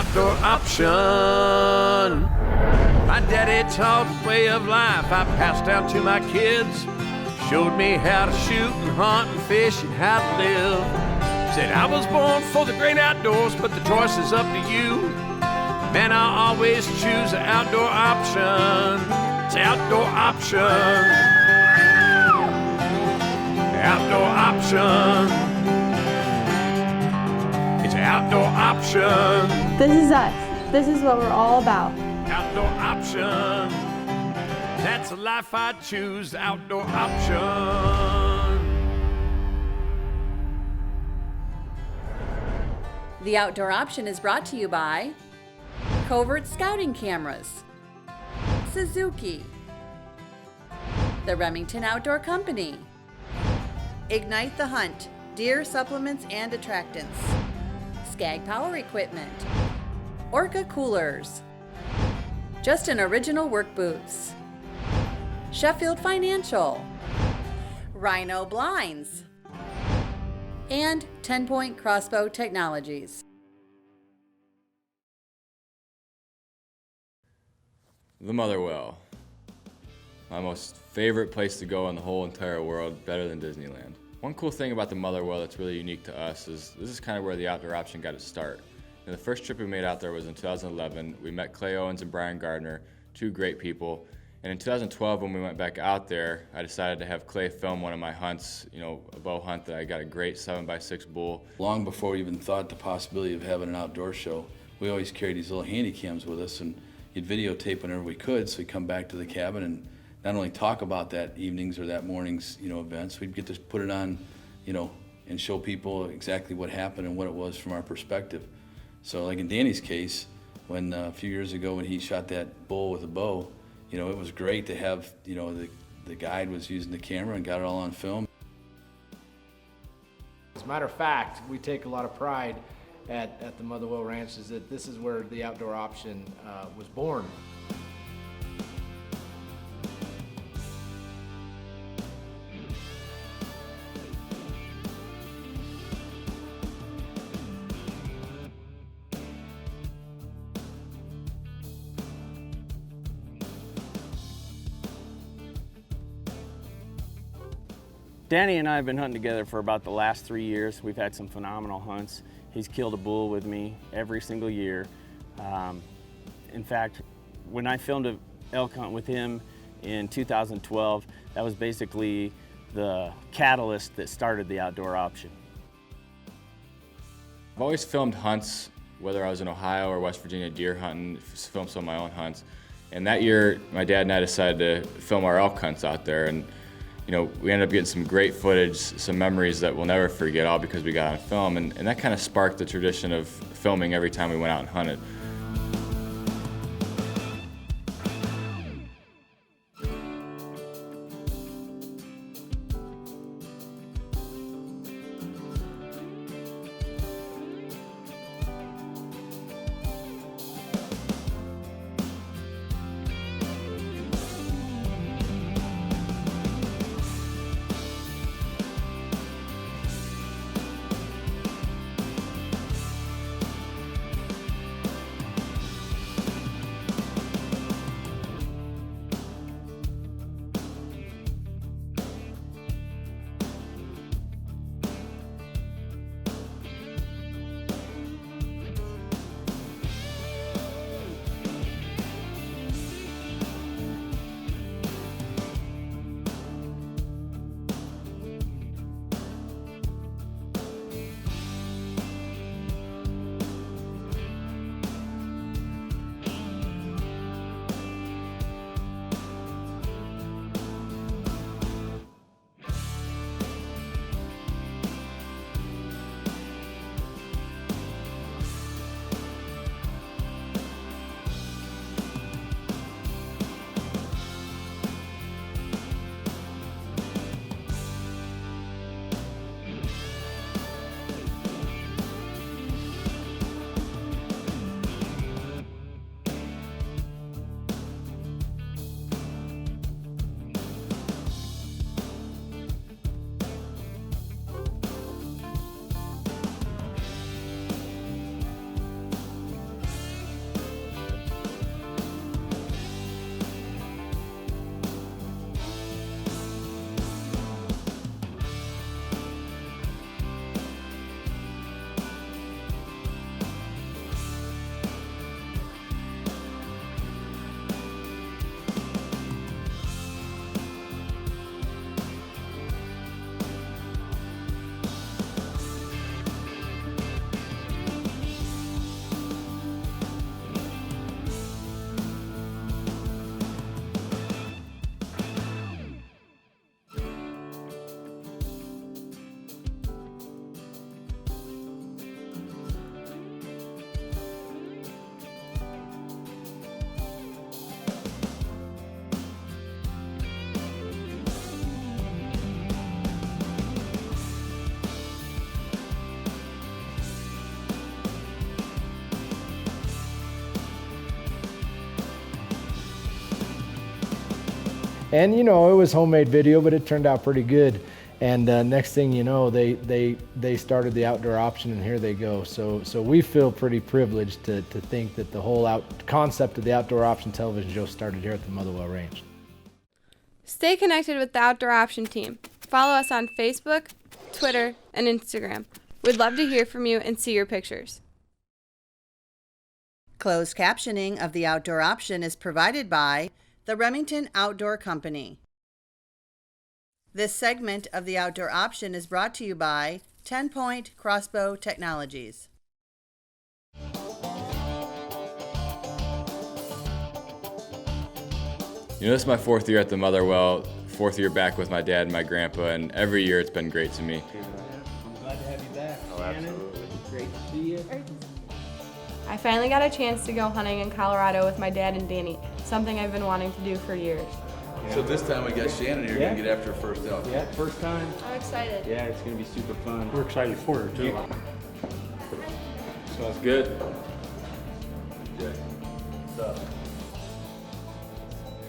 outdoor option. My daddy taught way of life I passed down to my kids. Showed me how to shoot and hunt and fish and how to live. Said I was born for the great outdoors, but the choice is up to you. Man, I always choose the outdoor option. It's outdoor option. Outdoor option. It's outdoor option. This is us. This is what we're all about. Outdoor option. That's the life I choose. Outdoor option. The Outdoor Option is brought to you by Covert Scouting Cameras, Suzuki, the Remington Outdoor Company, Ignite the Hunt, Deer Supplements and Attractants, Skag Power Equipment, Orca Coolers, Justin Original Work Boots, Sheffield Financial, Rhino Blinds, and 10-Point Crossbow Technologies. The Motherwell. My most favorite place to go in the whole entire world, better than Disneyland. One cool thing about the Motherwell that's really unique to us is this is kind of where the outdoor option got its start. And the first trip we made out there was in 2011. We met Clay Owens and Brian Gardner, two great people. And in 2012, when we went back out there, I decided to have Clay film one of my hunts, a bow hunt that I got a great 7x6 bull. Long before we even thought the possibility of having an outdoor show, we always carried these little handy cams with us, and you'd videotape whenever we could, so we'd come back to the cabin and not only talk about that evening's or that morning's, events, we'd get to put it on, and show people exactly what happened and what it was from our perspective. So like in Danny's case, when a few years ago when he shot that bull with a bow, it was great to have, the guide was using the camera and got it all on film. As a matter of fact, we take a lot of pride at the Motherwell Ranch is that this is where the outdoor option was born. Danny and I have been hunting together for about the last 3 years. We've had some phenomenal hunts. He's killed a bull with me every single year. In fact, when I filmed an elk hunt with him in 2012, that was basically the catalyst that started the outdoor option. I've always filmed hunts, whether I was in Ohio or West Virginia deer hunting, filmed some of my own hunts. And that year, my dad and I decided to film our elk hunts out there. And we ended up getting some great footage, some memories that we'll never forget, all because we got on film. And that kind of sparked the tradition of filming every time we went out and hunted. And you know, it was homemade video, but it turned out pretty good. And next thing you know, they started the outdoor option, and here they go. So we feel pretty privileged to think that the whole concept of the outdoor option television show started here at the Motherwell Range. Stay connected with the Outdoor Option team. Follow us on Facebook, Twitter, and Instagram. We'd love to hear from you and see your pictures. Closed captioning of the outdoor option is provided by the Remington Outdoor Company. This segment of the outdoor option is brought to you by 10-Point Crossbow Technologies. You know, this is my 4th year at the Motherwell, 4th year back with my dad and my grandpa, and every year it's been great to me. I'm glad to have you back. Oh, absolutely. Great to see you. I finally got a chance to go hunting in Colorado with my dad and Danny, something I've been wanting to do for years. So this time we got Shannon here, gonna get after her first elk. Yeah, first time. I'm excited. Yeah, it's gonna be super fun. We're excited for her too. Smells good.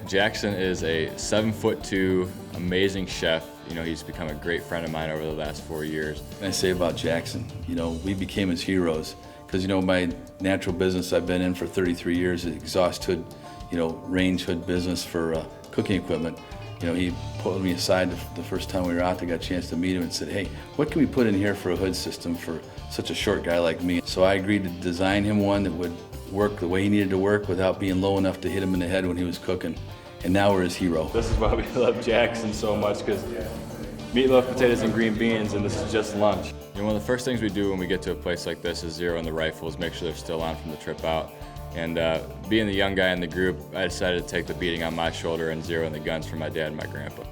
Jackson is a 7'2", amazing chef. You know, he's become a great friend of mine over the last 4 years. I say about Jackson, you know, we became his heroes. Because, you know, my natural business I've been in for 33 years, exhaust hood, you know, range hood business for cooking equipment. You know, he pulled me aside the first time we were out there, got a chance to meet him and said, hey, what can we put in here for a hood system for such a short guy like me? So I agreed to design him one that would work the way he needed to work without being low enough to hit him in the head when he was cooking. And now we're his hero. This is why we love Jackson so much, because meatloaf, potatoes, and green beans, and this is just lunch. You know, one of the first things we do when we get to a place like this is zero in the rifles, make sure they're still on from the trip out. And being the young guy in the group, I decided to take the beating on my shoulder and zero in the guns for my dad and my grandpa.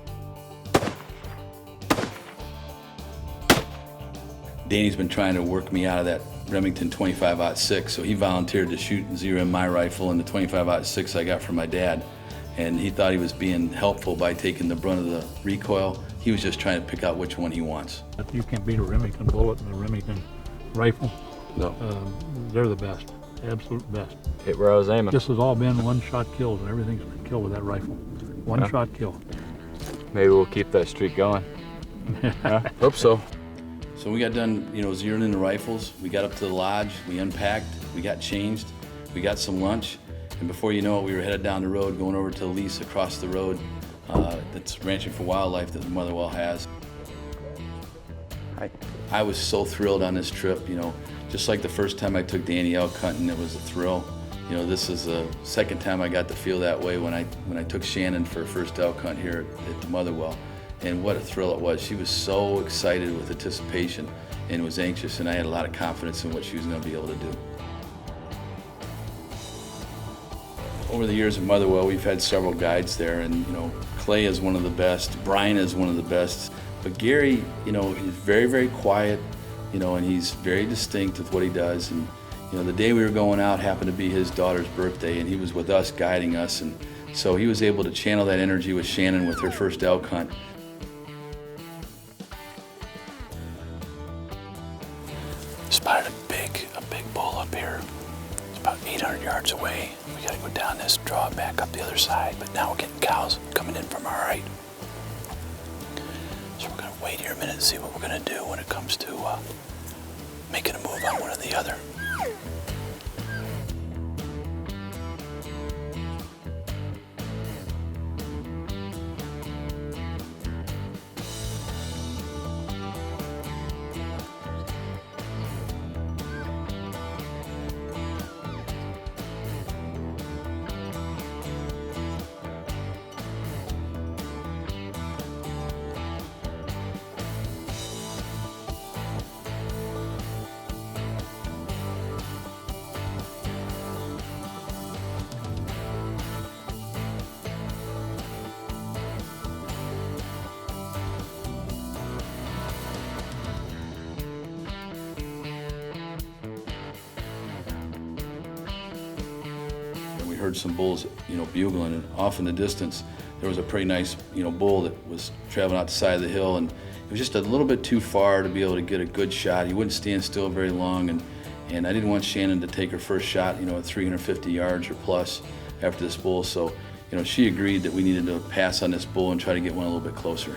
Danny's been trying to work me out of that Remington 25-06, so he volunteered to shoot and zero in my rifle and the 25-06 I got from my dad. And he thought he was being helpful by taking the brunt of the recoil. He was just trying to pick out which one he wants. You can't beat a Remington bullet and a Remington rifle. No. They're the best, absolute best. Hit where I was aiming. This has all been one-shot kills, and everything's been killed with that rifle. One-shot kill. Maybe we'll keep that streak going. Hope so. So we got done, you know, zeroing in the rifles. We got up to the lodge, we unpacked, we got changed, we got some lunch. And before you know it, we were headed down the road, going over to the lease across the road that's Ranching for Wildlife that the Motherwell has. I was so thrilled on this trip, you know, just like the first time I took Danny elk hunting, it was a thrill. You know, this is the second time I got to feel that way when I took Shannon for her first elk hunt here at the Motherwell. And what a thrill it was. She was so excited with anticipation and was anxious, and I had a lot of confidence in what she was going to be able to do. Over the years at Motherwell, we've had several guides there, and you know, Clay is one of the best, Brian is one of the best, but Gary, you know, he's very, very quiet, you know, and he's very distinct with what he does. And you know, the day we were going out happened to be his daughter's birthday, and he was with us, guiding us, and so he was able to channel that energy with Shannon with her first elk hunt. Spotted a big bull up here. It's about 800 yards away. We gotta go down this, draw it back up the other side, but now we're getting cows coming in from our right. So we're gonna wait here a minute and see what we're gonna do when it comes to making a move on one or the other. We heard some bulls, you know, bugling, and off in the distance there was a pretty nice, you know, bull that was traveling out the side of the hill, and it was just a little bit too far to be able to get a good shot. He wouldn't stand still very long, and I didn't want Shannon to take her first shot, you know, at 350 yards or plus after this bull. So, you you know, she agreed that we needed to pass on this bull and try to get one a little bit closer.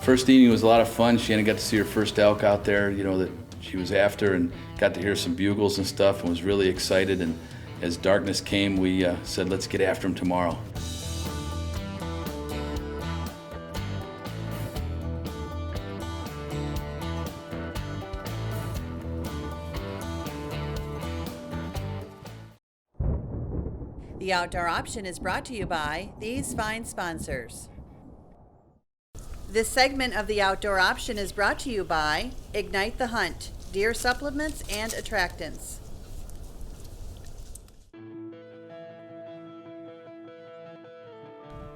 First evening was a lot of fun. Shannon got to see her first elk out there, you know, that she was after, and got to hear some bugles and stuff, and was really excited. And as darkness came, we said, let's get after him tomorrow. The Outdoor Option is brought to you by these fine sponsors. This segment of the Outdoor Option is brought to you by Ignite the Hunt, deer supplements and attractants.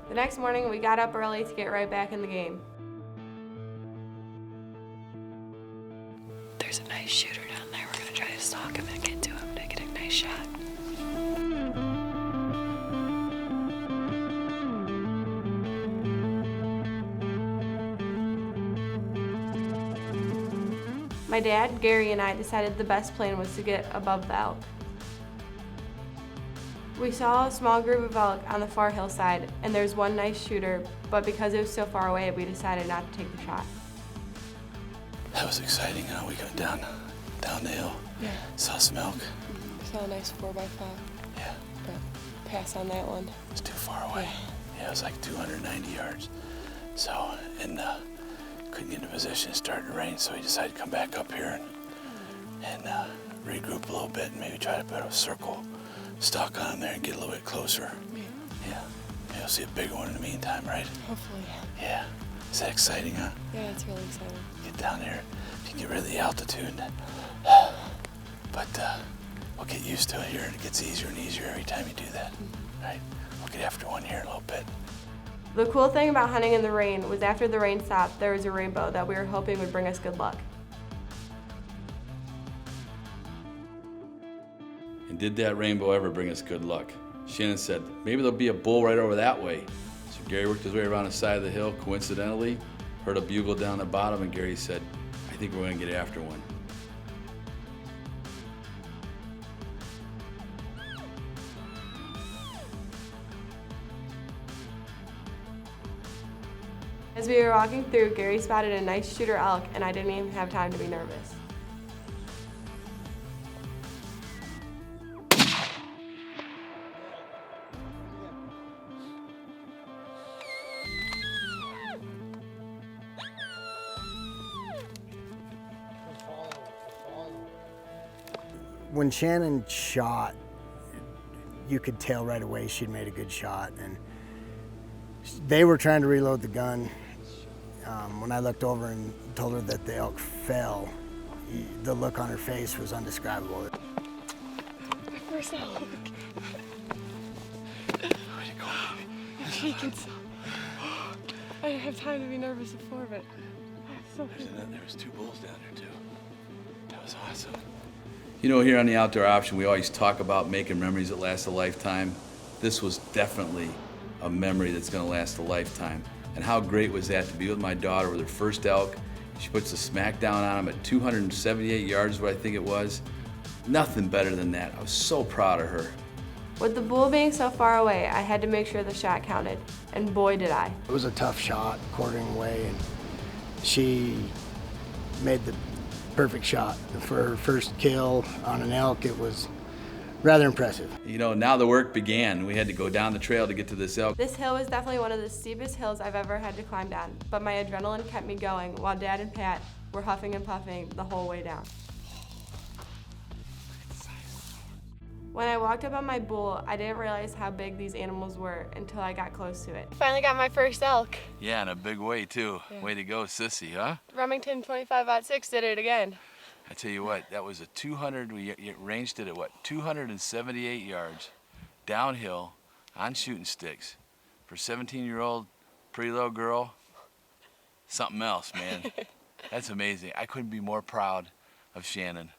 The next morning, we got up early to get right back in the game. There's a nice shooter down there. We're gonna try to stalk him and get to him to get a nice shot. My dad, Gary, and I decided the best plan was to get above the elk. We saw a small group of elk on the far hillside, and there's one nice shooter, but because it was so far away, we decided not to take the shot. That was exciting. We got down the hill. Yeah. Saw some elk. Saw a nice 4x5. Yeah. But pass on that one. It was too far away. Yeah, it was like 290 yards. So, and couldn't get in a position. It started to rain, so we decided to come back up here and regroup a little bit and maybe try to put a circle stalk on there and get a little bit closer. Yeah. Yeah, you'll see a bigger one in the meantime, right? Hopefully. Yeah. Is that exciting, huh? Yeah, it's really exciting. Get down there, you can get rid of the altitude. But we'll get used to it here, and it gets easier and easier every time you do that. Right? We'll get after one here in a little bit. The cool thing about hunting in the rain was after the rain stopped, there was a rainbow that we were hoping would bring us good luck. And did that rainbow ever bring us good luck? Shannon said, maybe there'll be a bull right over that way. So Gary worked his way around the side of the hill, coincidentally, heard a bugle down the bottom, and Gary said, I think we're gonna get after one. As we were walking through, Gary spotted a nice shooter elk, and I didn't even have time to be nervous. When Shannon shot, you could tell right away she'd made a good shot, and they were trying to reload the gun. When I looked over and told her that the elk fell, the look on her face was undescribable. My first elk. Way to go, baby. I'm shaking so. I didn't have time to be nervous before, but so There was 2 bulls down there too. That was awesome. You know, here on the Outdoor Option, we always talk about making memories that last a lifetime. This was definitely a memory that's gonna last a lifetime. And how great was that to be with my daughter with her first elk. She puts the smack down on him at 278 yards, what I think it was. Nothing better than that. I was so proud of her. With the bull being so far away, I had to make sure the shot counted, and boy did I. It was a tough shot, quartering away, and she made the perfect shot. For her first kill on an elk, it was rather impressive. You know, now the work began. We had to go down the trail to get to this elk. This hill was definitely one of the steepest hills I've ever had to climb down, but my adrenaline kept me going while Dad and Pat were huffing and puffing the whole way down. When I walked up on my bull, I didn't realize how big these animals were until I got close to it. Finally got my first elk. Yeah, in a big way too. Yeah. Way to go, sissy, huh? Remington 25-06 did it again. I tell you what, that was a 200, we ranged it at what, 278 yards, downhill, on shooting sticks. For a 17-year-old, pretty little girl, something else, man. That's amazing. I couldn't be more proud of Shannon,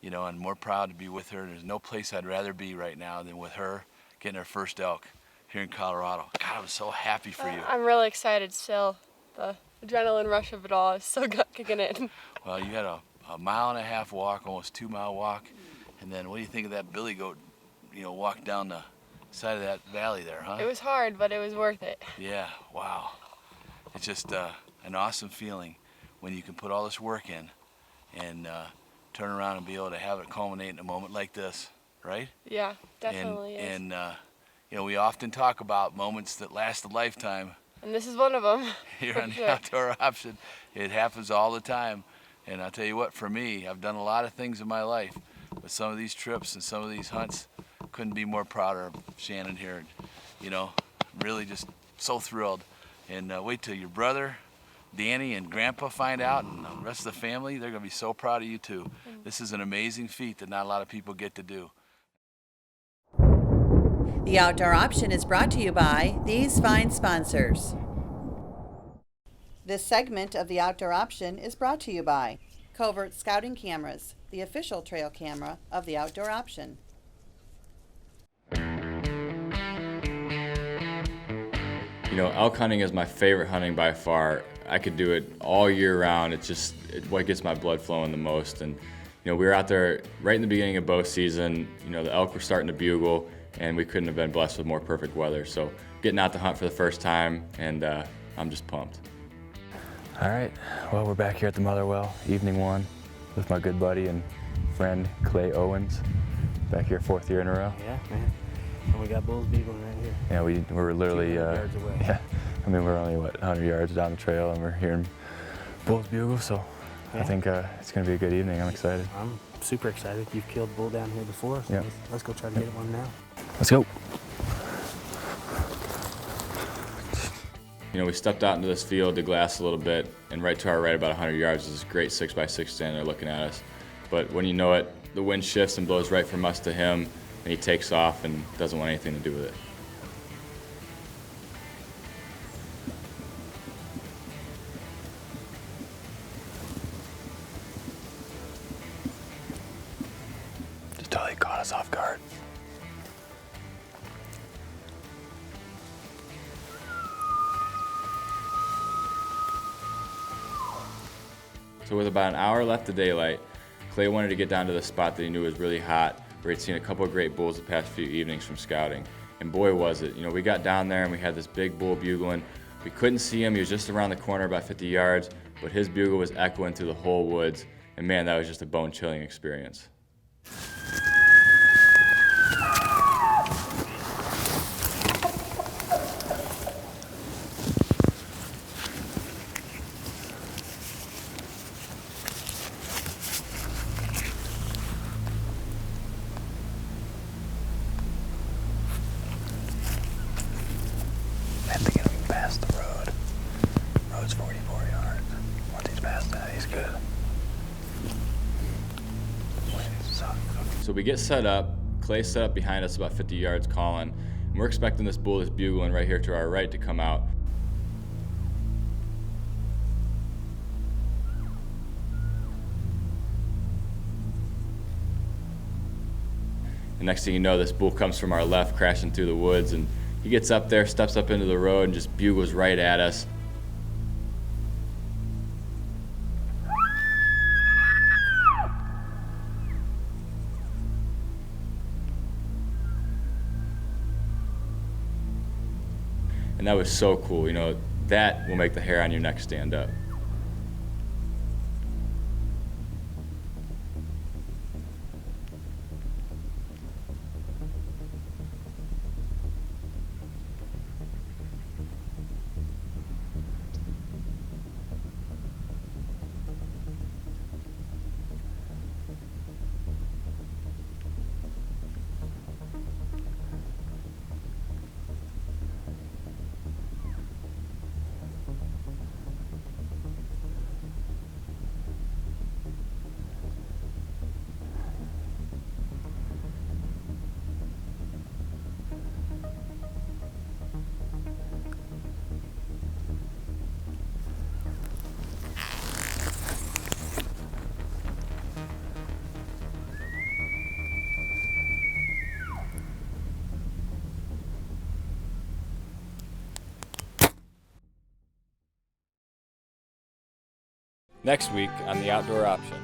you know, and more proud to be with her. There's no place I'd rather be right now than with her getting her first elk here in Colorado. God, I'm so happy for you. I'm really excited still. The adrenaline rush of it all is so kicking in. Well, you had a 1.5 mile walk, almost 2 mile walk, and then what do you think of that billy goat, walk down the side of that valley there, huh? It was hard, but it was worth it. Yeah, wow. It's just an awesome feeling when you can put all this work in and turn around and be able to have it culminate in a moment like this, right? Yeah, definitely is. And we often talk about moments that last a lifetime. And this is one of them. Here on the Outdoor Option, it happens all the time. And I'll tell you what, for me, I've done a lot of things in my life, but some of these trips and some of these hunts, couldn't be more prouder of Shannon here. Really just so thrilled. And wait till your brother, Danny, and Grandpa find out, and the rest of the family, they're gonna be so proud of you too. This is an amazing feat that not a lot of people get to do. The Outdoor Option is brought to you by these fine sponsors. This segment of the Outdoor Option is brought to you by Covert Scouting Cameras, the official trail camera of the Outdoor Option. Elk hunting is my favorite hunting by far. I could do it all year round. It's what gets my blood flowing the most. And we were out there right in the beginning of bow season. The elk were starting to bugle, and we couldn't have been blessed with more perfect weather. So getting out to hunt for the first time, and I'm just pumped. All right, well, we're back here at the Motherwell, evening one, with my good buddy and friend, Clay Owens. Back here 4th year in a row. Yeah, man. And we got bulls bugling right here. Yeah, we're literally, yards away. Yeah, we're only, 100 yards down the trail, and we're hearing bulls bugle, so yeah. I think it's going to be a good evening. I'm excited. I'm super excited. You've killed a bull down here before, so yeah. let's go try to get one now. Let's go. We stepped out into this field to glass a little bit, and right to our right, about 100 yards, is this great 6x6 standing there looking at us. But when you know it, the wind shifts and blows right from us to him, and he takes off and doesn't want anything to do with it. Just totally caught us off guard. So with about an hour left of daylight, Clay wanted to get down to the spot that he knew was really hot, where he'd seen a couple of great bulls the past few evenings from scouting. And boy was it. We got down there and we had this big bull bugling. We couldn't see him, he was just around the corner about 50 yards, but his bugle was echoing through the whole woods. And man, that was just a bone-chilling experience. So we get set up, Clay's set up behind us about 50 yards calling, and we're expecting this bull that's bugling right here to our right to come out. The next thing you know, this bull comes from our left, crashing through the woods, and he gets up there, steps up into the road, and just bugles right at us. And that was so cool. That will make the hair on your neck stand up. Next week on The Outdoor Option.